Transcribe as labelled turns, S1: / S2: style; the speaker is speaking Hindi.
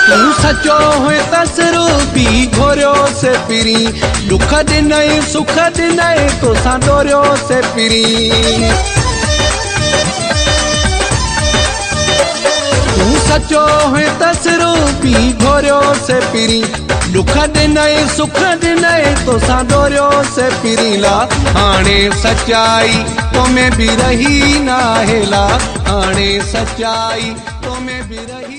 S1: तू सचो हुए तसरूपी घोरियो से पिरी दुख दिनई सुख दिनई तो साडोरियो से पिरी तू सचो हुए तसरूपी घोरियो से पिरी दुख दिनई सुख दिनई तो साडोरियो से पिरी ला हाणे सच्चाई तो में भी रही ना हेला हाणे सच्चाई तो में भी रही